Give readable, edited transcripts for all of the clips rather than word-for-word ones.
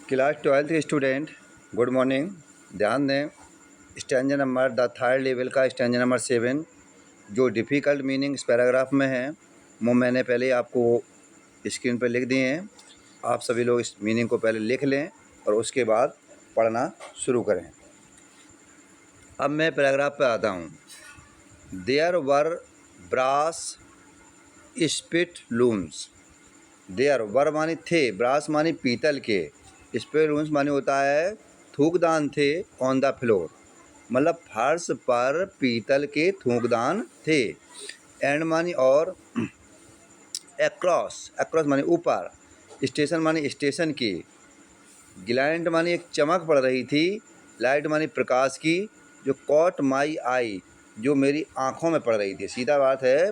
Class 12th के student good morning. ध्यान दें, stanza number the third level का स्टैंजा नंबर 7 जो डिफ़िकल्ट मीनिंग इस पैराग्राफ में है वो मैंने पहले आपको स्क्रीन पर लिख दिए हैं। आप सभी लोग इस मीनिंग को पहले लिख लें और उसके बाद पढ़ना शुरू करें। अब मैं पैराग्राफ पे आता हूँ। There were brass spittoons. There were many थे, ब्रास मानी पीतल के, स्पिट लूम्स मानी होता है थूकदान थे ऑन द फ्लोर, मतलब फर्श पर पीतल के थूकदान थे। एंड मानी और, एक्रॉस, एक्रॉस मानी ऊपर, स्टेशन मानी स्टेशन की, ग्लैंड मानी एक चमक पड़ रही थी, लाइट मानी प्रकाश की, जो कॉट माई आई, जो मेरी आँखों में पड़ रही थी। सीधा बात है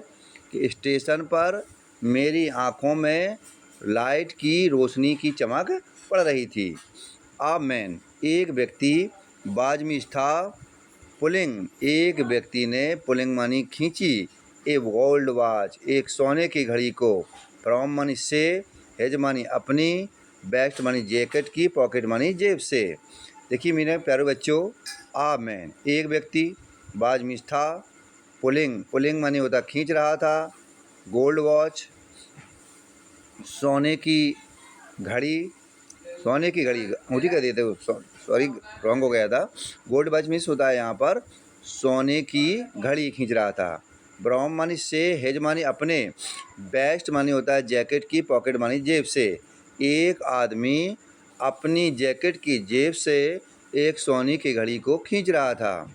कि स्टेशन पर मेरी आँखों में लाइट की रोशनी की चमक पड़ रही थी। आ मैन, एक व्यक्ति, बाजमीज था, पुलिंग, एक व्यक्ति ने, पुलिंग मानी खींची, ए गोल्ड वॉच, एक सोने की घड़ी को, फ्रॉम मानी से, हेज मानी अपनी, बेस्ट मानी जैकेट की, पॉकेट मानी जेब से। देखिए मेरे प्यारे बच्चों, आ मैन एक व्यक्ति, बाजमीज था, पुलिंग, पुलिंग मानी होता खींच रहा था, गोल्ड वॉच सोने की घड़ी, सोने की घड़ी मुझे कह देते हो, सॉरी रॉन्ग हो गया था। गोल्ड वॉच मीन्स होता है यहाँ पर सोने की घड़ी खींच रहा था। ब्राउन मानी से, हेज मानी अपने, बेस्ट मानी होता है जैकेट की, पॉकेट मानी जेब से। एक आदमी अपनी जैकेट की जेब से एक सोने की घड़ी को खींच रहा था।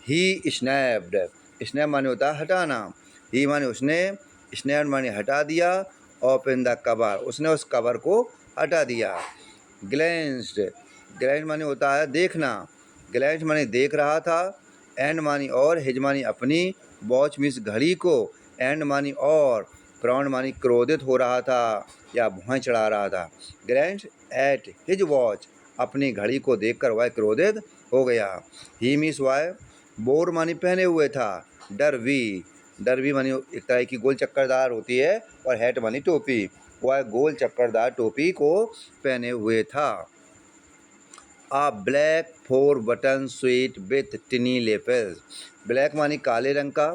ही स्नैप्ड, स्नैप माने होता है हटाना, ही माने उसने, स्नैप माने हटा दिया, ओपन द कवर, उसने उस कवर को हटा दिया। ग्लैंस्ड, ग्लैंस माने होता है देखना, ग्लैंस माने देख रहा था, एंड मानी और, हिज मानी अपनी, वॉच मीन्स घड़ी को, एंड मानी और, फ्रॉन्ट मानी क्रोधित हो रहा था या भौं चढ़ा रहा था। ग्लैंस एट हिज वॉच, अपनी घड़ी को देखकर वह क्रोधित हो गया। ही मीन्स वह, बोर मानी पहने हुए था, डर वी, डर वी मानी एक तरह की गोल चक्करदार होती है, और हैट मानी टोपी, वह गोल चक्करदार टोपी को पहने हुए था। A black 4 button suit with tiny lapels, black मानी काले रंग का,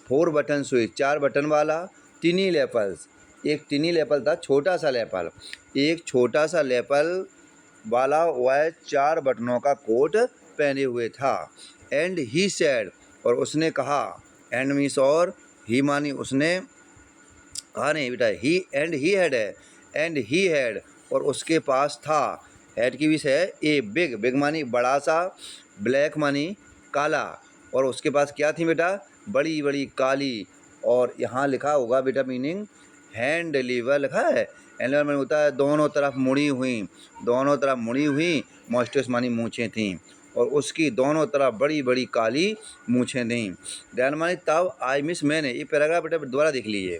4 बटन स्वीट 4 बटन वाला, टिनी लेपल्स एक टिनी लेपल था छोटा सा लेपल, एक छोटा सा लेपल वाला वह 4 बटनों का कोट पहने हुए था। एंड ही सेड, और उसने कहा, एंड मीन्स और, ही मानी उसने, कहा नहीं बेटा, ही एंड ही हैड है, एंड ही हैड और उसके पास था, हैड की भी से है, ए बिग, बिग मानी बड़ा सा, ब्लैक मानी काला, और उसके पास क्या थी बेटा, बड़ी बड़ी काली, और यहाँ लिखा होगा बेटा मीनिंग हैंड लीवर लिखा है। हैंड लीवर मानी होता है दोनों तरफ मुड़ी हुई, दोनों तरफ मुड़ी हुई, मॉस्टस मानी मूँछें थीं, और उसकी दोनों तरफ बड़ी बड़ी काली मूँछें थीं। दैन मानी तब, आई मिस मैंने, ये पैराग्राफ बेटा दोबारा देख लीजिए।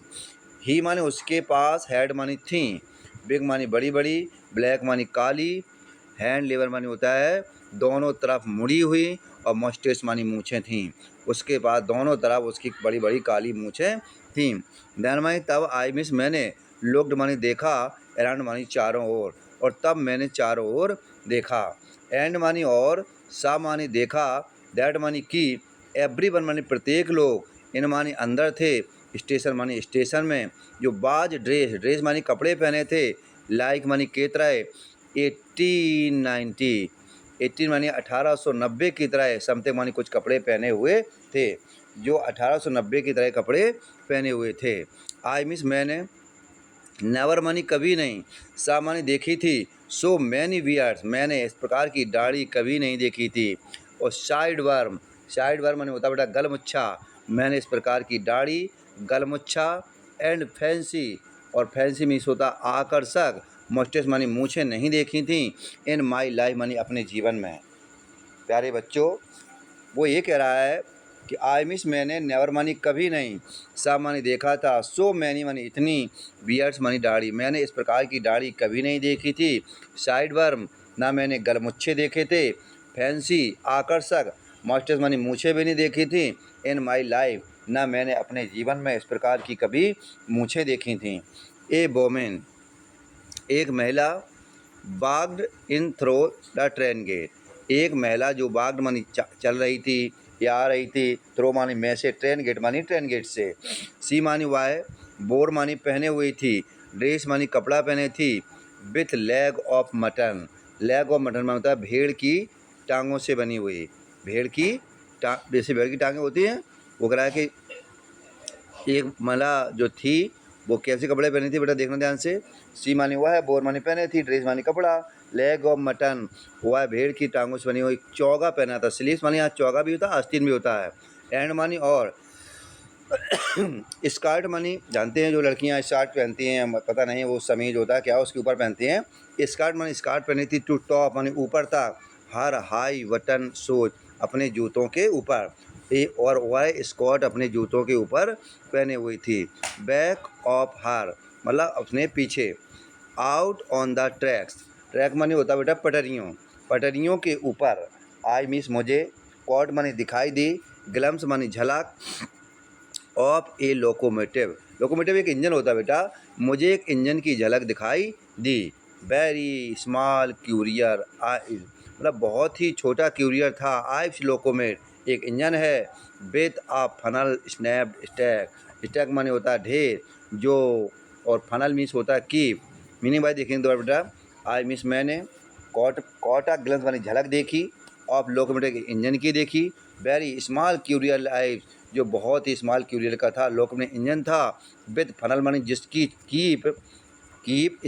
ही माने उसके पास, हैड मानी थी, बिग मानी बड़ी बड़ी, ब्लैक मानी काली, हैंड लीवर मानी होता है दोनों तरफ मुड़ी हुई, और मस्टेस मानी मूँछें थीं, उसके पास दोनों तरफ उसकी बड़ी बड़ी काली मूँछें थीं। दैन मानी तब, आई मिस मैंने, लुक्ड मानी देखा, अराउंड मानी चारों ओर, और तब मैंने चारों ओर देखा। एंड मानी और, सा मानी देखा, दैट मानी की, एवरी वन मानी प्रत्येक लोग, इन मानी अंदर थे, स्टेशन मानी स्टेशन में, जो बाज ड्रेस, ड्रेस मानी कपड़े पहने थे, लाइक मानी के तरह, 1890, 18 मानी 1890 की तरह, समथिंग मानी कुछ कपड़े पहने हुए थे, जो 1890 की तरह कपड़े पहने हुए थे। आई मिस मैंने, नेवर मानी कभी नहीं, सा मानी देखी थी, सो मैनी वियर्स, मैंने इस प्रकार की दाढ़ी कभी नहीं देखी थी, और साइड वर्म, साइड वर्म मानी होता बेटा गलमुच्छा, मैंने इस प्रकार की दाढ़ी, गलमुच्छा, एंड फैंसी, और फैंसी मीन्स होता आकर्षक, मस्टेस मानी मूछें नहीं देखी थी, इन माई लाइफ मानी अपने जीवन में। प्यारे बच्चों, वो ये कह रहा है कि आई मिस मैंने, नेवर मानी कभी नहीं, सा मानी देखा था, सो मैनी मानी इतनी, बियर्स मानी दाढ़ी, मैंने इस प्रकार की दाढ़ी कभी नहीं देखी थी, साइड वर्म ना मैंने गलमुच्छे देखे थे, फैंसी आकर्षक, मस्टर्स मानी मूछें भी नहीं देखी थी, इन माई लाइफ ना मैंने अपने जीवन में इस प्रकार की कभी मूछें देखी थीं। ए वोमेन, एक महिला, barged in throw the train gate. एक महिला जो बाग्ड मानी चल रही थी या आ रही थी, थ्रो मानी में से, ट्रेन गेट मानी ट्रेन गेट से। सी मानी वाय, बोर मानी पहने हुई थी, ड्रेस मानी कपड़ा पहने थी, with leg of mutton. Leg of mutton में होता है भेड़ की टांगों से बनी हुई, भेड़ की जैसे भेड़ की टांगें होती हैं, वो कह रहा है कि एक महिला जो थी वो कैसे कपड़े पहने थी बेटा, देखना ध्यान से। सी मानी हुआ है, बोर मानी पहने थी, ड्रेस मानी कपड़ा, लेग ऑफ मटन हुआ है भेड़ की टांगों से बनी हुई, चौगा पहना था। स्लीव्स मानी यहाँ चौगा भी होता है, आस्तीन भी होता है। एंड मानी और स्कर्ट मानी जानते हैं जो लड़कियां स्कर्ट पहनती हैं, पता नहीं वो समीज होता है क्या उसके ऊपर पहनती हैं। स्कर्ट मानी स्कर्ट पहनी थी। टू टॉप मानी ऊपर था, हर हाई बटन शूज अपने जूतों के ऊपर, और वह स्कर्ट अपने जूतों के ऊपर पहने हुई थी। बैक ऑफ हर मतलब अपने पीछे। Out on the tracks, track मानी होता है बेटा पटरियों, पटरियों के ऊपर। आई मिस मुझे, कॉट मानी दिखाई दी, ग्लम्स मानी झलक, ऑफ ए लोकोमोटिव, लोकोमोटिव एक इंजन होता है बेटा, मुझे एक इंजन की झलक दिखाई दी। वेरी स्मॉल क्यूरियर आइज मतलब बहुत ही छोटा क्यूरियर था। आइव्स लोकोमेट एक इंजन है। With a funnel snapped stack, stack माने होता है ढेर जो, और फनल मीन्स होता है कीप। मीनिंग भाई देखेंगे दोबारा बेटा। आई मिस मैंने, कॉट आ ग्लंस मानी झलक देखी, ऑफ लोकोमोटिव इंजन की देखी। वेरी स्मॉल क्यूरियर आइज जो बहुत ही स्मॉल क्यूरियर का था, लोकोमोटिव इंजन था। विद फनल मानी जिसकी कीप,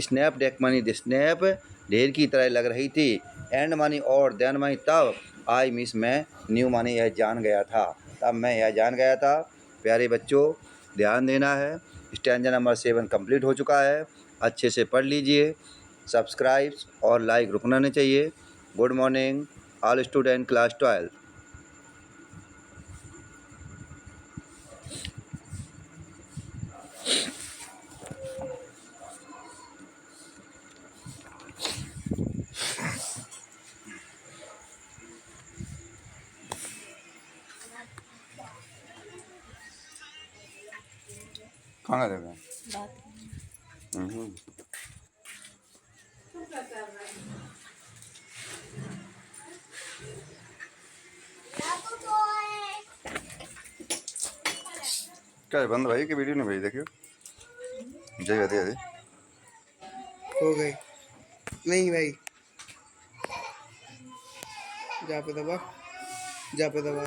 स्नैप डेक मानी स्नैप ढेर की तरह लग रही थी। एंड मानी और, देन मानी तब, आई मिस मैं, न्यू मानी यह जान गया था, तब मैं यह जान गया था। प्यारे बच्चों ध्यान देना है, स्टैंजा नंबर 7 कंप्लीट हो चुका है, अच्छे से पढ़ लीजिए। सब्सक्राइब और लाइक रुकना नहीं चाहिए। Good morning all student class 12। कहाँ गए थे? क्या है बंद भाई की वीडियो नहीं भाई, देखियो जय दे दे हो गई नहीं भाई, जा पे दबा, जा पे दबा।